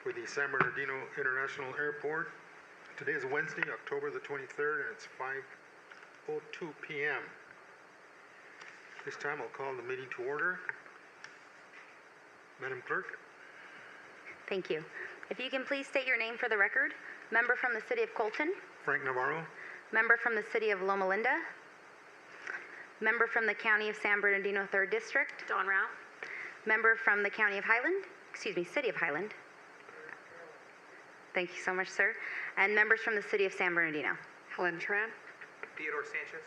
for the San Bernardino International Airport. Today is Wednesday, October the 23rd, and it's 5:02 p.m. This time I'll call the meeting to order. Madam Clerk. Thank you. If you can please state your name for the record. Member from the City of Colton. Frank Navarro. Member from the City of Loma Linda. Member from the County of San Bernardino 3rd District. Dawn Rao. Member from the City of Highland. Thank you so much, sir. And members from the City of San Bernardino. Helen Tran. Theodore Sanchez.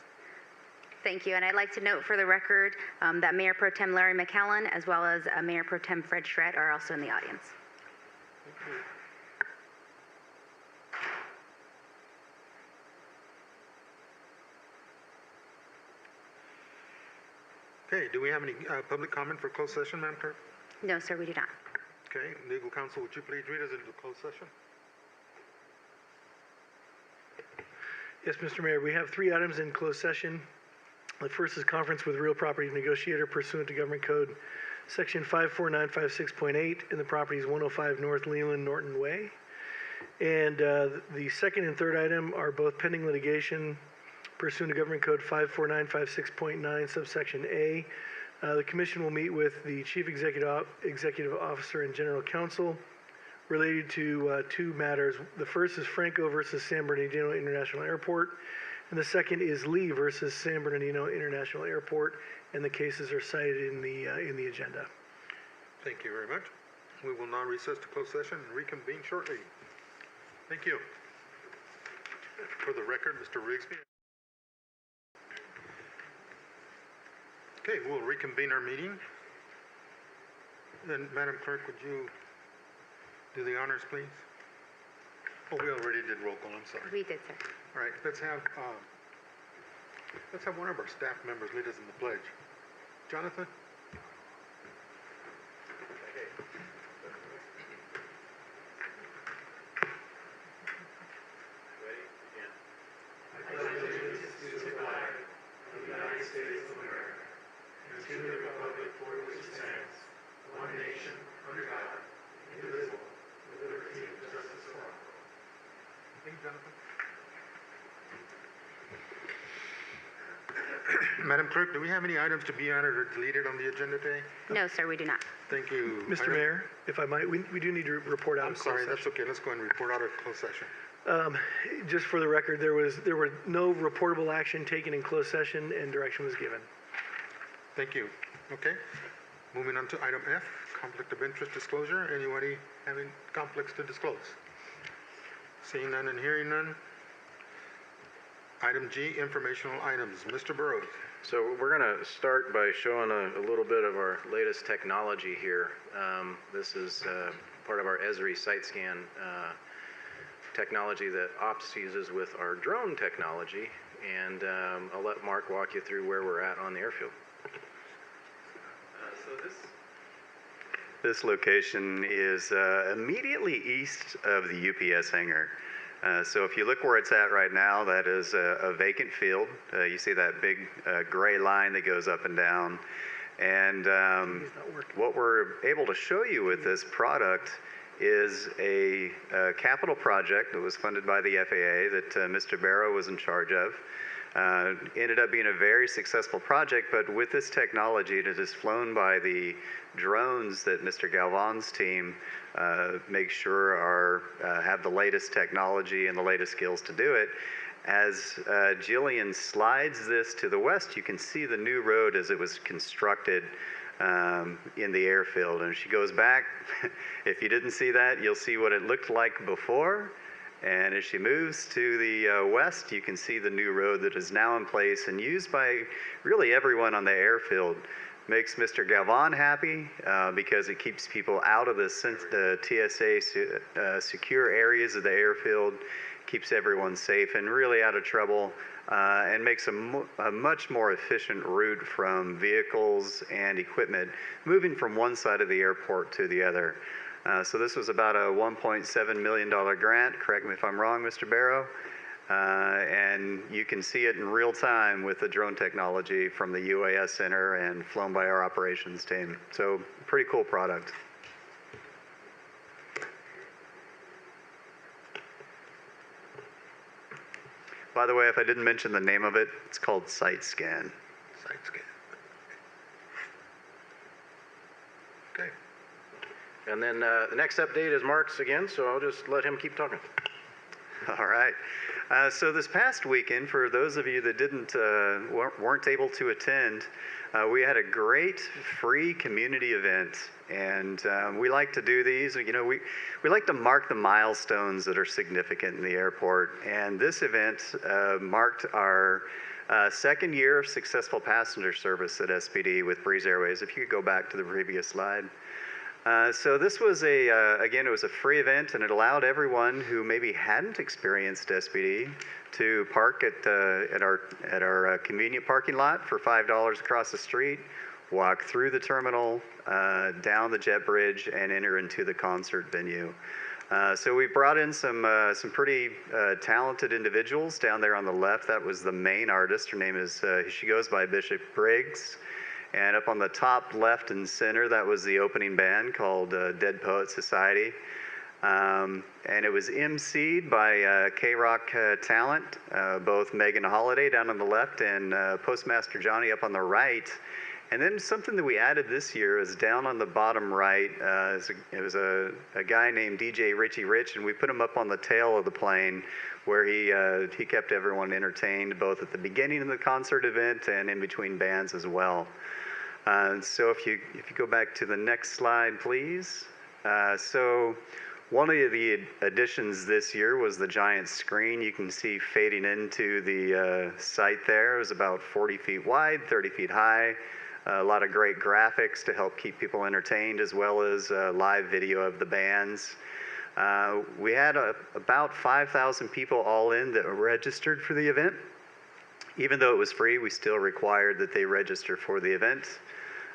Thank you. And I'd like to note for the record that Mayor Pro Tem Larry McCallum as well as Mayor Pro Tem Fred Schredt are also in the audience. Thank you. Okay, do we have any public comment for closed session, Madam Clerk? No, sir, we do not. Okay, legal counsel, would you please read us into closed session? Yes, Mr. Mayor, we have 3 items in closed session. The first is conference with real property negotiator pursuant to Government Code Section 54956.8 in the properties 105 North Leland Norton Way. And the second and third item are both pending litigation pursuant to Government Code 54956.9 subsection A. The Commission will meet with the Chief Executive Officer and General Counsel related to 2 matters. The first is Franco versus San Bernardino International Airport, and the second is Lee versus San Bernardino International Airport, and the cases are cited in the agenda. Thank you very much. We will now recess to closed session and reconvene shortly. Thank you. For the record, Mr. Rigsby. Okay, we'll reconvene our meeting. Then, Madam Clerk, would you do the honors, please? Oh, we already did roll call, I'm sorry. We did, sir. All right, let's have one of our staff members lead us in the pledge. Jonathan? Madam Clerk, do we have any items to be added or deleted on the agenda today? No, sir, we do not. Thank you. Mr. Mayor, if I might, we do need to report out. I'm sorry, that's okay. Let's go and report out of closed session. Just for the record, there were no reportable action taken in closed session and direction was given. Thank you. Okay. Moving on to item F, conflict of interest disclosure. Anybody having conflicts to disclose? Seeing none and hearing none. Item G, informational items. Mr. Burrows. So we're going to start by showing a little bit of our latest technology here. This is part of our Esri site scan technology that OPS uses with our drone technology, and I'll let Mark walk you through where we're at on the airfield. This location is immediately east of the UPS hangar. So if you look where it's at right now, that is a vacant field. You see that big gray line that goes up and down. And what we're able to show you with this product is a capital project that was funded by the FAA that Mr. Barrow was in charge of. Ended up being a very successful project, but with this technology, it is flown by the drones that Mr. Galvan's team makes sure have the latest technology and the latest skills to do it. As Jillian slides this to the west, you can see the new road as it was constructed in the airfield. And she goes back, if you didn't see that, you'll see what it looked like before. And as she moves to the west, you can see the new road that is now in place and used by really everyone on the airfield. Makes Mr. Galvan happy because it keeps people out of the TSA secure areas of the airfield, keeps everyone safe and really out of trouble, and makes a much more efficient route from vehicles and equipment moving from one side of the airport to the other. So this was about a $1.7 million grant, correct me if I'm wrong, Mr. Barrow, and you can see it in real time with the drone technology from the UAS Center and flown by our operations team. So pretty cool product. By the way, if I didn't mention the name of it, it's called Site Scan. Site scan. Okay. And then the next update is Mark's again, so I'll just let him keep talking. All right. So this past weekend, for those of you that weren't able to attend, we had a great free community event, and we like to do these. You know, we like to mark the milestones that are significant in the airport, and this event marked our second year of successful passenger service at SPD with Breeze Airways. If you could go back to the previous slide. So this was again, it was a free event, and it allowed everyone who maybe hadn't experienced SPD to park at our convenient parking lot for $5 across the street, walk through the terminal, down the jet bridge, and enter into the concert venue. So we brought in some pretty talented individuals down there on the left. That was the main artist. Her name is, she goes by Bishop Briggs. And up on the top left and center, that was the opening band called Dead Poet Society. And it was emceed by K-Rock talent, both Megan Holiday down on the left and Postmaster Johnny up on the right. And then something that we added this year is down on the bottom right. It was a guy named DJ Richie Rich, and we put him up on the tail of the plane where he kept everyone entertained both at the beginning of the concert event and in between bands as well. So if you go back to the next slide, please. So one of the additions this year was the giant screen you can see fading into the site there. It was about 40 feet wide, 30 feet high. A lot of great graphics to help keep people entertained, as well as live video of the bands. We had about 5,000 people all in that registered for the event. Even though it was free, we still required that they register for the event.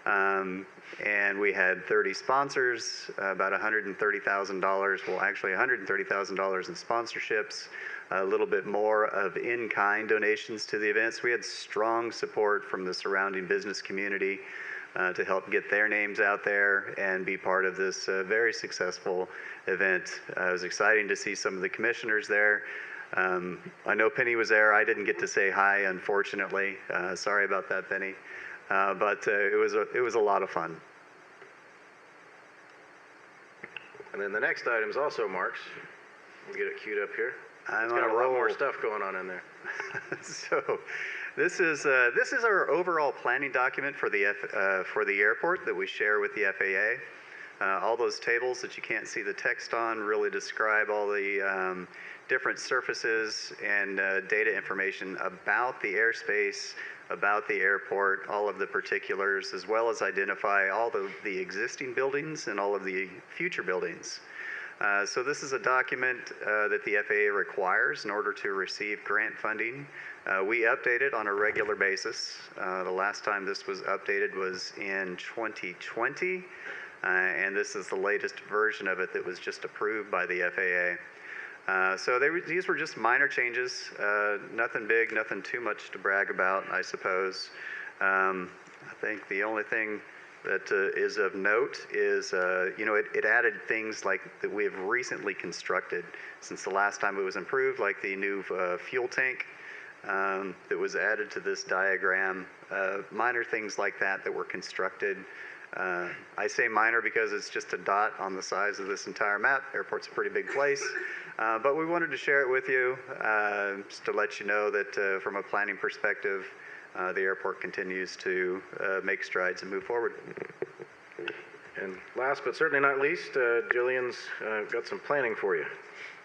And we had 30 sponsors, about $130,000, well actually $130,000 in sponsorships, a little bit more of in-kind donations to the events. We had strong support from the surrounding business community to help get their names out there and be part of this very successful event. It was exciting to see some of the commissioners there. I know Penny was there. I didn't get to say hi, unfortunately. Sorry about that, Penny. But it was a lot of fun. And then the next item is also Mark's. We'll get it queued up here. It's got a lot more stuff going on in there. So this is our overall planning document for the airport that we share with the FAA. All those tables that you can't see the text on really describe all the different surfaces and data information about the airspace, about the airport, all of the particulars, as well as identify all the existing buildings and all of the future buildings. So this is a document that the FAA requires in order to receive grant funding. We update it on a regular basis. The last time this was updated was in 2020, and this is the latest version of it that was just approved by the FAA. So these were just minor changes, nothing big, nothing too much to brag about, I suppose. I think the only thing that is of note is, it added things like that we have recently constructed since the last time it was improved, like the new fuel tank that was added to this diagram, minor things like that were constructed. I say minor because it's just a dot on the size of this entire map. Airport's a pretty big place. But we wanted to share it with you just to let you know that from a planning perspective, the airport continues to make strides and move forward. And last but certainly not least, Jillian's got some planning for you.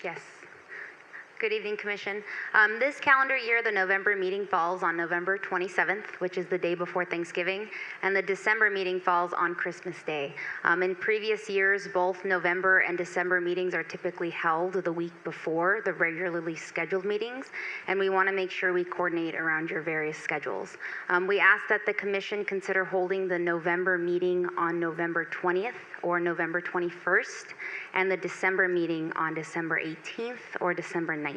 Yes. Good evening, Commission. This calendar year, the November meeting falls on November 27th, which is the day before Thanksgiving, and the December meeting falls on Christmas Day. In previous years, both November and December meetings are typically held the week before the regularly scheduled meetings, and we want to make sure we coordinate around your various schedules. We ask that the Commission consider holding the November meeting on November 20th or November 21st, and the December meeting on December 18th or December 19th.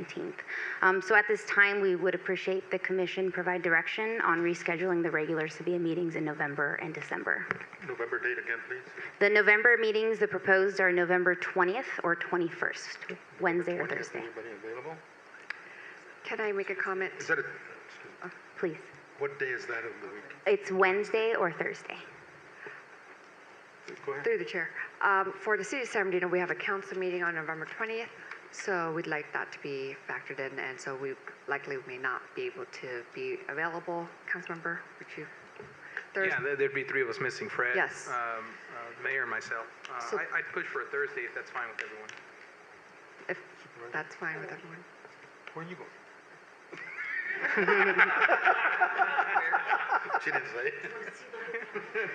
So at this time, we would appreciate the Commission provide direction on rescheduling the regular SBIAA meetings in November and December. November date again, please. The November meetings, the proposed are November 20th or 21st, Wednesday or 20th, Thursday. Anybody available? Can I make a comment? Is that Please. what day is that of the week? It's Wednesday or Thursday. Go ahead. Through the chair. For the city of San Bernardino, we have a council meeting on November 20th, so we'd like that to be factored in, and so we likely may not be able to be available. Councilmember, would you? Yeah, there'd be three of us missing, Fred. Yes. Mayor and myself. So- I'd push for a Thursday if that's fine with everyone. If that's fine with everyone. Where are you going? She didn't say.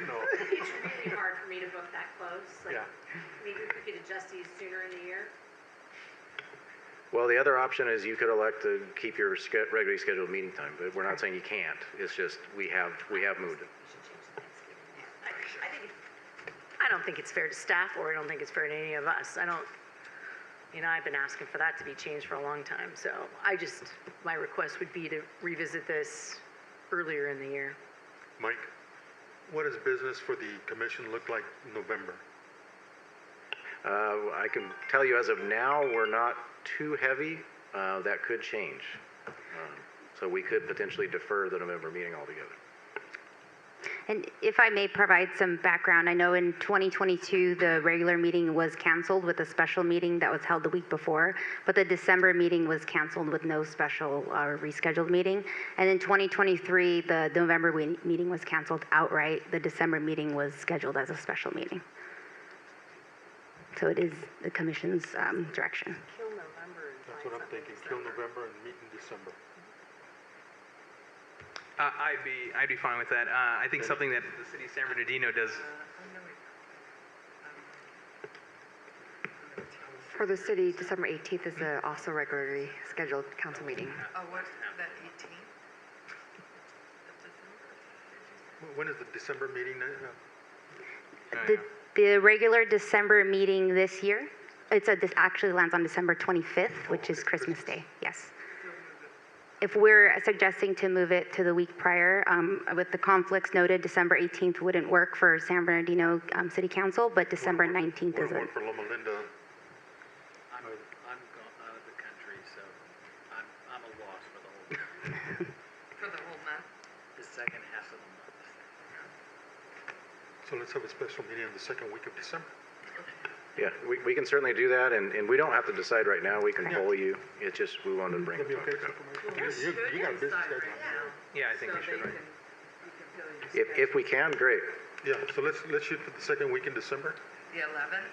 No. It's really hard for me to book that close. Like, Yeah. maybe we could adjust these sooner in the year. Well, the other option is you could elect to keep your regularly scheduled meeting time, but we're not saying you can't. It's just we have moved it. I don't think it's fair to staff, or I don't think it's fair to any of us. I've been asking for that to be changed for a long time. So my request would be to revisit this earlier in the year. Mike, what does business for the commission look like in November? I can tell you as of now, we're not too heavy. That could change. So we could potentially defer the November meeting altogether. And if I may provide some background, I know in 2022, the regular meeting was canceled with a special meeting that was held the week before, but the December meeting was canceled with no special or rescheduled meeting. And in 2023, the November meeting was canceled outright. The December meeting was scheduled as a special meeting. So it is the commission's direction. That's what I'm thinking. Kill November and meet in December. I'd be fine with that. I think something that the city of San Bernardino does. For the city, December 18th is also regularly scheduled council meeting. Oh, what, that 18th? When is the December meeting? The regular December meeting this year, this actually lands on December 25th, which is Christmas Day, yes. If we're suggesting to move it to the week prior, with the conflicts noted, December 18th wouldn't work for San Bernardino City Council, but December 19th is What for Loma Linda? I'm out of the country, so I'm a loss for the whole, For the whole month? the second half of the month. So let's have a special meeting on the second week of December. Yeah, we can certainly do that, and we don't have to decide right now. We can poll you. It's just we wanted to bring it That'd be to okay, the Supervisor? You got a busy schedule. Yeah, I think we should, right? If we can, great. Yeah, so let's shoot for the second week in December The 11th?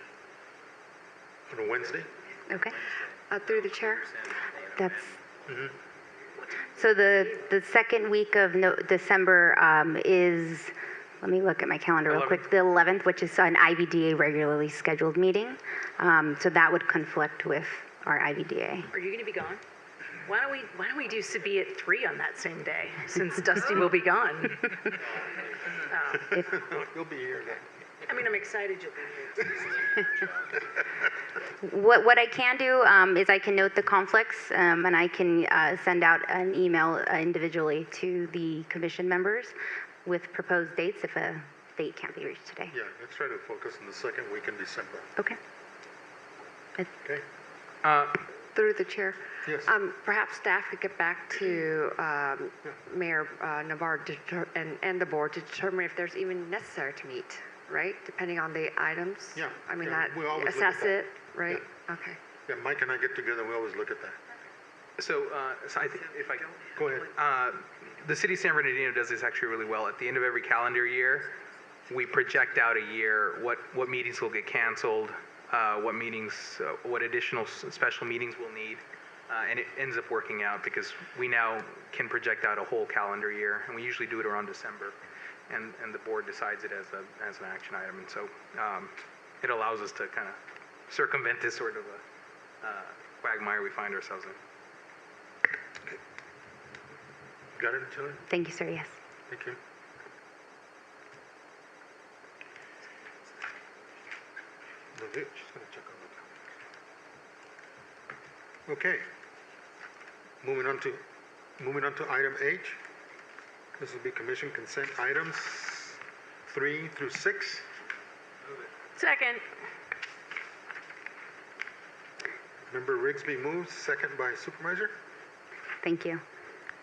on a Wednesday. okay. Through the chair. That's so the second week of December is. Let me look at my calendar real quick. The 11th, which is an IVDA regularly scheduled meeting. So that would conflict with our IVDA. Are you going to be gone? Why don't we do Sabi at 3 on that same day, since Dusty will be gone? You'll be here then. I'm excited you'll be here. What I can do is I can note the conflicts and I can send out an email individually to the commission members with proposed dates if a date can't be reached today. Yeah, let's try to focus on the second week in December. Okay. Okay? Through the chair. Yes. Perhaps staff could get back to Mayor Navarre and the board to determine if there's even necessary to meet, right? Depending on the items. Yeah, I mean, yeah, that we always look assess at that. it, right? Okay. Yeah, Mike and I get together, we always look at that. So I think if I Go ahead. the city of San Bernardino does this actually really well. At the end of every calendar year, we project out a year what meetings will get canceled, what additional special meetings we'll need, and it ends up working out because we now can project out a whole calendar year, and we usually do it around December, and the board decides it as an action item, and so it allows us to kind of circumvent this sort of a quagmire we find ourselves in. Got it, Chile? Thank you, sir. Yes. Thank you. She's gonna check on the calendar. Okay. Moving on to item H. This will be commission consent items 3 through 6. Second. Member Rigsby moves, second by Supervisor. Thank you.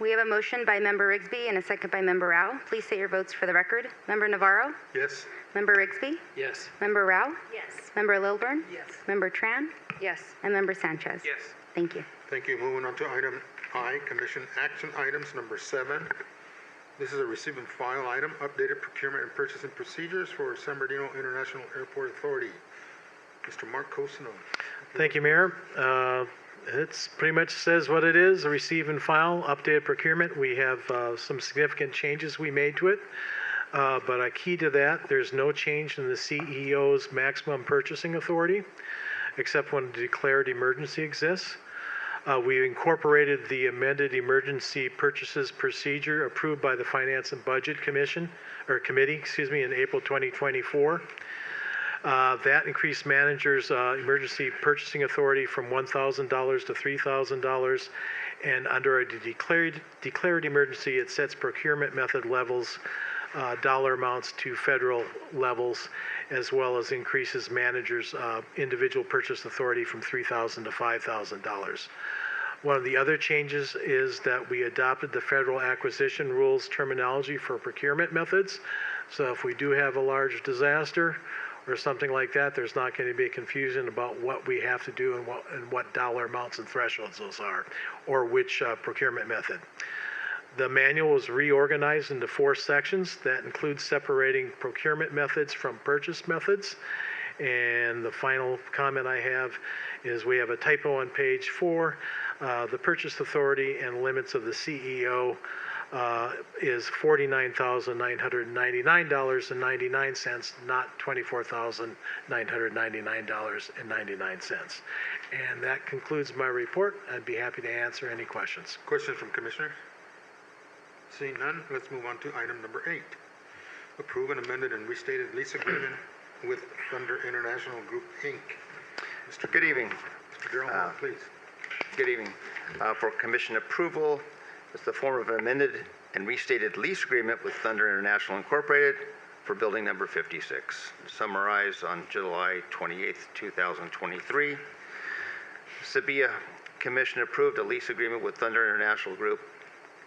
We have a motion by Member Rigsby and a second by Member Rao. Please say your votes for the record. Member Navarro? Yes. Member Rigsby? Yes. Member Rao? Yes. Member Lilburn? Yes. Member Tran? Yes. And Member Sanchez? Yes. Thank you. Thank you. Moving on to item I, Commission Action Items number 7. This is a receive and file item, updated procurement and purchasing procedures for San Bernardino International Airport Authority. Mr. Mark Cosino. Thank you, Mayor. It's pretty much says what it is, a receive and file, updated procurement. We have some significant changes we made to it. But a key to that, there's no change in the CEO's maximum purchasing authority, except when a declared emergency exists. We incorporated the amended emergency purchases procedure approved by the Finance and Budget Committee, in April 2024. That increased managers' emergency purchasing authority from $1,000 to $3,000. And under a declared emergency, it sets procurement method levels, dollar amounts to federal levels, as well as increases managers' individual purchase authority from $3,000 to $5,000. One of the other changes is that we adopted the federal acquisition rules terminology for procurement methods. So if we do have a large disaster or something like that, there's not going to be a confusion about what we have to do and what dollar amounts and thresholds those are, or which procurement method. The manual was reorganized into 4 sections that include separating procurement methods from purchase methods. And the final comment I have is we have a typo on page 4. The purchase authority and limits of the CEO is $49,999.99, not $24,999.99. And that concludes my report. I'd be happy to answer any questions. Questions from commissioners? Seeing none, let's move on to item number 8. Approve an amended and restated lease agreement with Thunder International Group, Inc. Mr. Good evening. Mr. Darrell, please. Good evening. For commission approval, it's the form of an amended and restated lease agreement with Thunder International Incorporated for building number 56, summarized on July 28th, 2023. SBIAA Commission approved a lease agreement with Thunder International Group,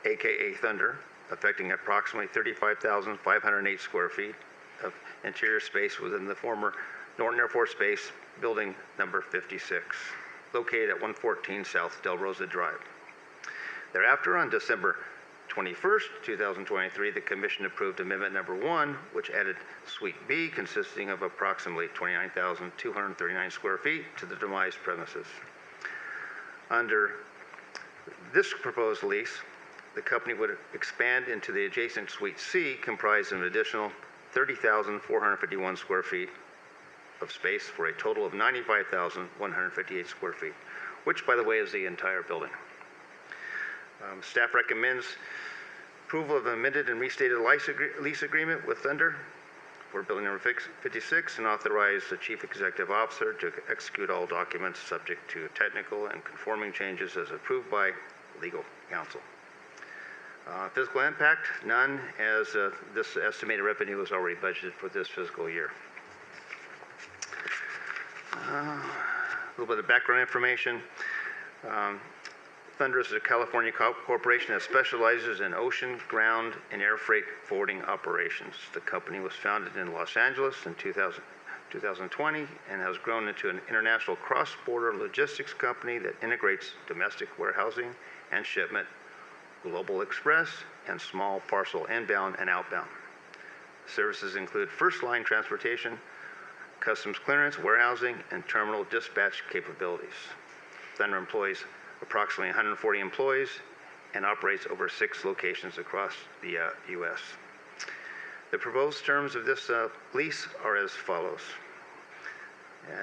aka Thunder, affecting approximately 35,508 square feet of interior space within the former Norton Air Force Base, building number 56, located at 114 South Del Rosa Drive. Thereafter, on December 21st, 2023, the Commission approved Amendment Number 1, which added Suite B, consisting of approximately 29,239 square feet, to the demised premises. Under this proposed lease, the company would expand into the adjacent Suite C, comprised of an additional 30,451 square feet of space for a total of 95,158 square feet, which, by the way, is the entire building. Staff recommends approval of an amended and restated lease agreement with Thunder for building number 56 and authorize the Chief Executive Officer to execute all documents subject to technical and conforming changes as approved by legal counsel. Fiscal impact, none, as this estimated revenue is already budgeted for this fiscal year. A little bit of background information. Thunder is a California corporation that specializes in ocean, ground, and air freight forwarding operations. The company was founded in Los Angeles in 2020 and has grown into an international cross-border logistics company that integrates domestic warehousing and shipment, global express, and small parcel inbound and outbound. Services include first-line transportation, customs clearance, warehousing, and terminal dispatch capabilities. Thunder employs approximately 140 employees and operates over 6 locations across the U.S. The proposed terms of this lease are as follows.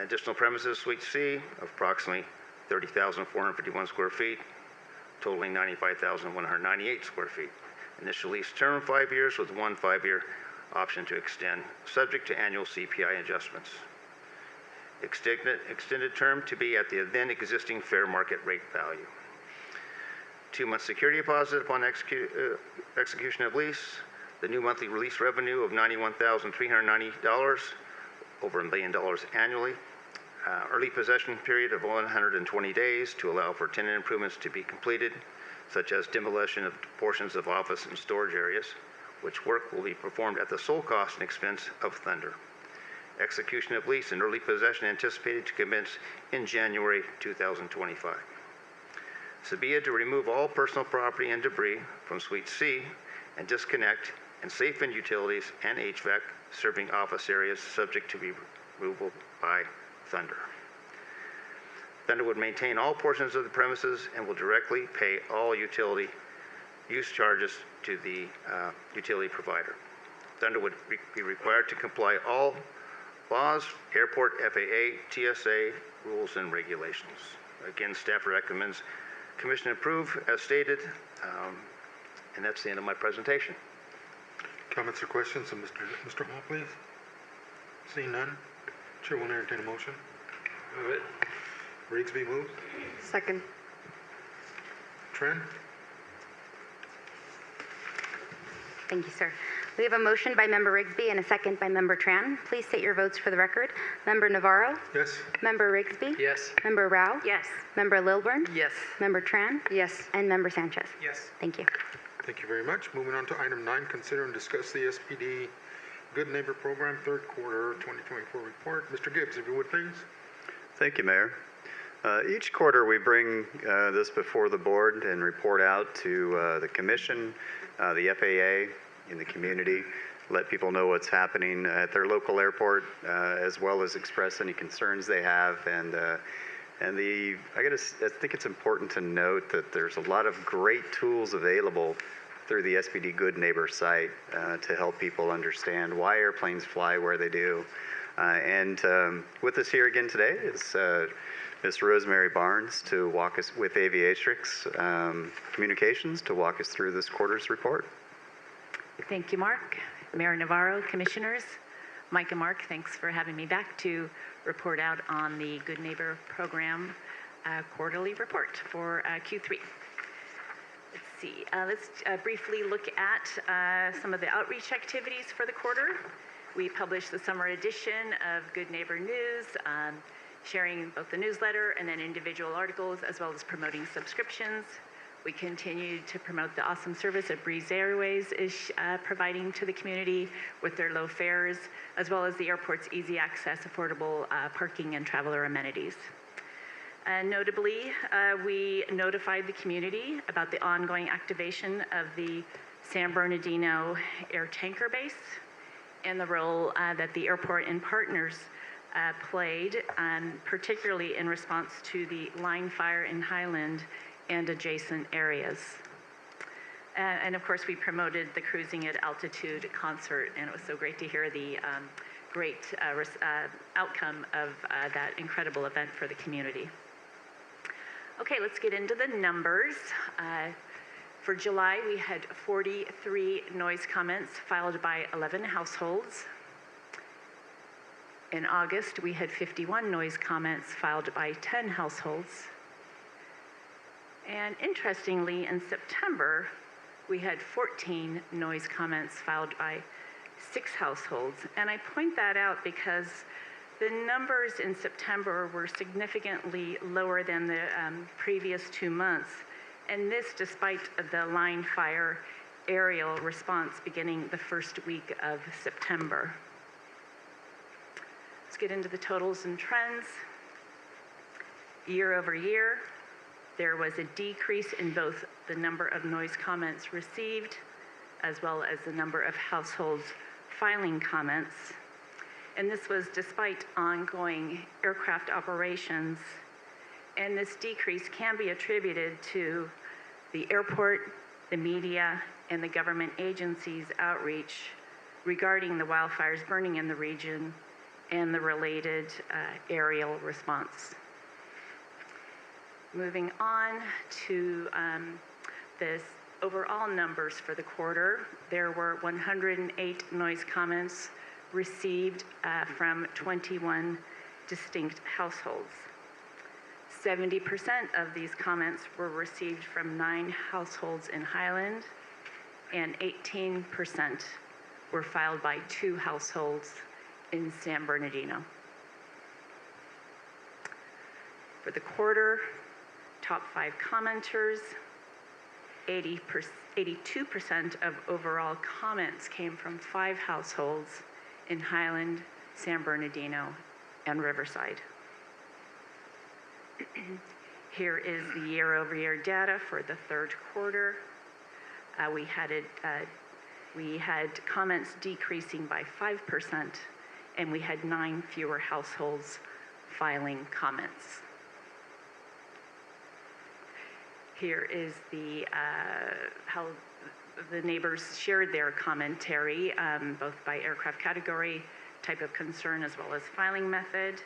Additional premises, Suite C, of approximately 30,451 square feet, totaling 95,198 square feet. Initial lease term 5 years with 1 5-year option to extend, subject to annual CPI adjustments. Extended term to be at the then existing fair market rate value. 2-month security deposit upon execution of lease. The new monthly release revenue of $91,390, over $1 million annually. Early possession period of 120 days to allow for tenant improvements to be completed. such as demolition of portions of office and storage areas, which work will be performed at the sole cost and expense of Thunder. Execution of lease and early possession anticipated to commence in January 2025. SBIAA to remove all personal property and debris from Suite C and disconnect and safe in utilities and HVAC serving office areas subject to removal by Thunder. Thunder would maintain all portions of the premises and will directly pay all utility use charges to the utility provider. Thunder would be required to comply all laws, airport, FAA, TSA rules and regulations. Again, staff recommends Commission approve as stated, and that's the end of my presentation. Comments or questions of Mr. Hall, please? Seeing none, Chair will entertain a motion. Move it. Rigsby moves. Second. Tran? Thank you, sir. We have a motion by Member Rigsby and a second by Member Tran. Please state your votes for the record. Member Navarro? Yes. Member Rigsby? Yes. Member Rao? Yes. Member Lilburn? Yes. Member Tran? Yes. And Member Sanchez? Yes. Thank you. Thank you very much. Moving on to item 9, consider and discuss the SPD Good Neighbor Program third quarter 2024 report. Mr. Gibbs, if you would please. Thank you, Mayor. Each quarter we bring this before the board and report out to the commission, the FAA, in the community, let people know what's happening at their local airport, as well as express any concerns they have. I think it's important to note that there's a lot of great tools available through the SPD Good Neighbor site to help people understand why airplanes fly where they do. With us here again today is Ms. Rosemary Barnes to walk us with Aviatrix Communications to walk us through this quarter's report. Thank you, Mark. Mayor Navarro, Commissioners, Mike and Mark, thanks for having me back to report out on the Good Neighbor Program quarterly report for Q3. Let's see. Let's briefly look at some of the outreach activities for the quarter. We published the summer edition of Good Neighbor News, sharing both the newsletter and then individual articles, as well as promoting subscriptions. We continued to promote the awesome service that Breeze Airways is providing to the community with their low fares, as well as the airport's easy access, affordable parking and traveler amenities. Notably, we notified the community about the ongoing activation of the San Bernardino Air Tanker Base and the role that the airport and partners played, particularly in response to the line fire in Highland and adjacent areas. And of course, we promoted the Cruising at Altitude concert, and it was so great to hear the great outcome of that incredible event for the community. Okay, let's get into the numbers. For July, we had 43 noise comments filed by 11 households. In August, we had 51 noise comments filed by 10 households. And interestingly, in September, we had 14 noise comments filed by 6 households. And I point that out because the numbers in September were significantly lower than the previous 2 months. And this despite the line fire aerial response beginning the first week of September. Let's get into the totals and trends. Year over year, there was a decrease in both the number of noise comments received as well as the number of households filing comments. And this was despite ongoing aircraft operations. And this decrease can be attributed to the airport, the media, and the government agencies' outreach regarding the wildfires burning in the region and the related aerial response. Moving on to this overall numbers for the quarter, there were 108 noise comments received from 21 distinct households. 70% of these comments were received from 9 households in Highland, and 18% were filed by 2 households in San Bernardino. For the quarter, top 5 commenters, 82% of overall comments came from 5 households in Highland, San Bernardino, and Riverside. Here is the year-over-year data for the third quarter. We had comments decreasing by 5%, and we had 9 fewer households filing comments. Here is the how the neighbors shared their commentary, both by aircraft category, type of concern, as well as filing method.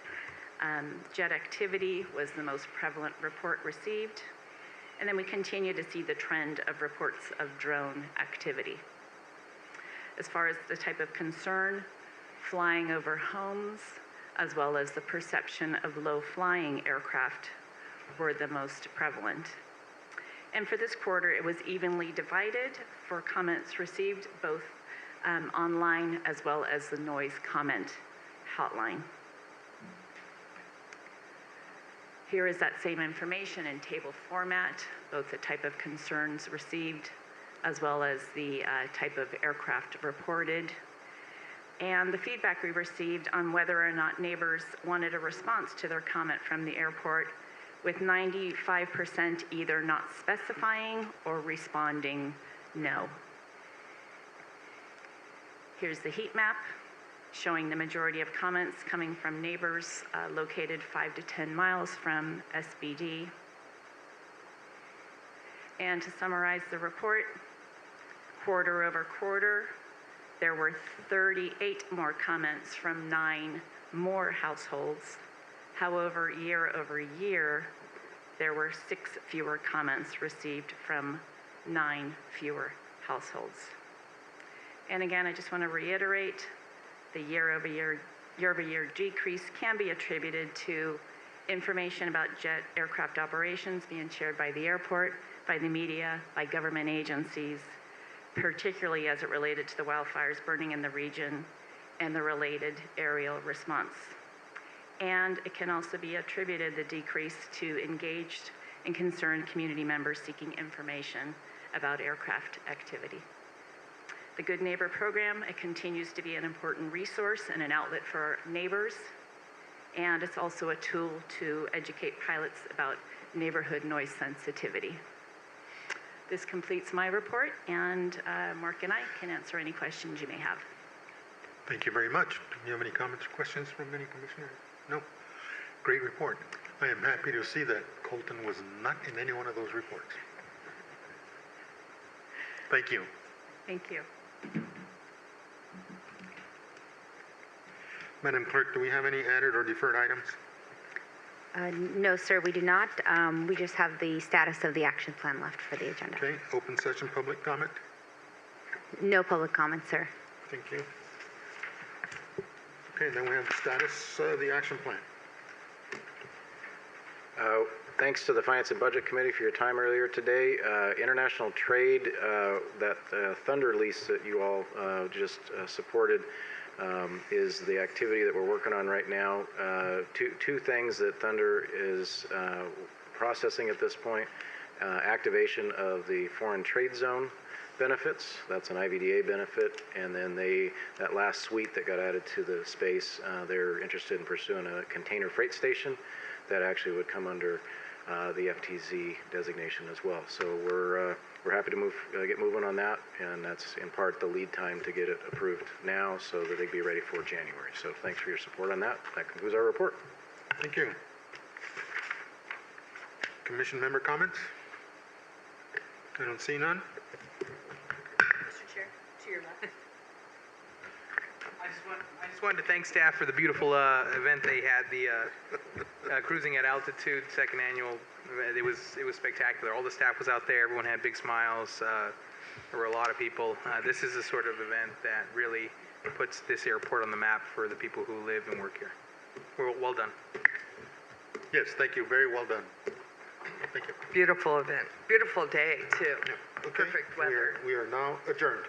Jet activity was the most prevalent report received. And then we continue to see the trend of reports of drone activity. As far as the type of concern, flying over homes, as well as the perception of low-flying aircraft were the most prevalent. And for this quarter, it was evenly divided for comments received both online as well as the noise comment hotline. Here is that same information in table format, both the type of concerns received as well as the type of aircraft reported, and the feedback we received on whether or not neighbors wanted a response to their comment from the airport, with 95% either not specifying or responding no. Here's the heat map showing the majority of comments coming from neighbors located 5 to 10 miles from SBD. And to summarize the report, quarter over quarter, there were 38 more comments from 9 more households. However, year over year, there were 6 fewer comments received from 9 fewer households. And again, I just want to reiterate, the year-over-year decrease can be attributed to information about jet aircraft operations being shared by the airport, by the media, by government agencies, particularly as it related to the wildfires burning in the region and the related aerial response. And it can also be attributed, the decrease, to engaged and concerned community members seeking information about aircraft activity. The Good Neighbor program, it continues to be an important resource and an outlet for neighbors, and it's also a tool to educate pilots about neighborhood noise sensitivity. This completes my report, and Mark and I can answer any questions you may have. Thank you very much. Do you have any comments or questions from any commissioner? No? Great report. I am happy to see that Colton was not in any one of those reports. Thank you. Thank you. Madam Clerk, do we have any added or deferred items? No, sir, we do not. We just have the status of the action plan left for the agenda. Okay, open session public comment? No public comment, sir. Thank you. Okay, then we have the status of the action plan. Thanks to the Finance and Budget Committee for your time earlier today. International trade, that Thunder lease that you all just supported is the activity that we're working on right now. Two things that Thunder is processing at this point. Activation of the foreign trade zone benefits, that's an IVDA benefit, and then that last suite that got added to the space, they're interested in pursuing a container freight station that actually would come under the FTZ designation as well. So we're happy to get moving on that, and that's in part the lead time to get it approved now so that they'd be ready for January. So thanks for your support on that. That concludes our report. Thank you. Commission member comments? I don't see none. Mr. Chair, to your left. I just wanted to thank staff for the beautiful event they had, the Cruising at Altitude second annual event. It was spectacular. All the staff was out there. Everyone had big smiles. There were a lot of people. This is the sort of event that really puts this airport on the map for the people who live and work here. Well done. Yes, thank you. Very well done. Thank you. Beautiful event. Beautiful day, too. Yeah. Okay. Perfect weather. We are now adjourned.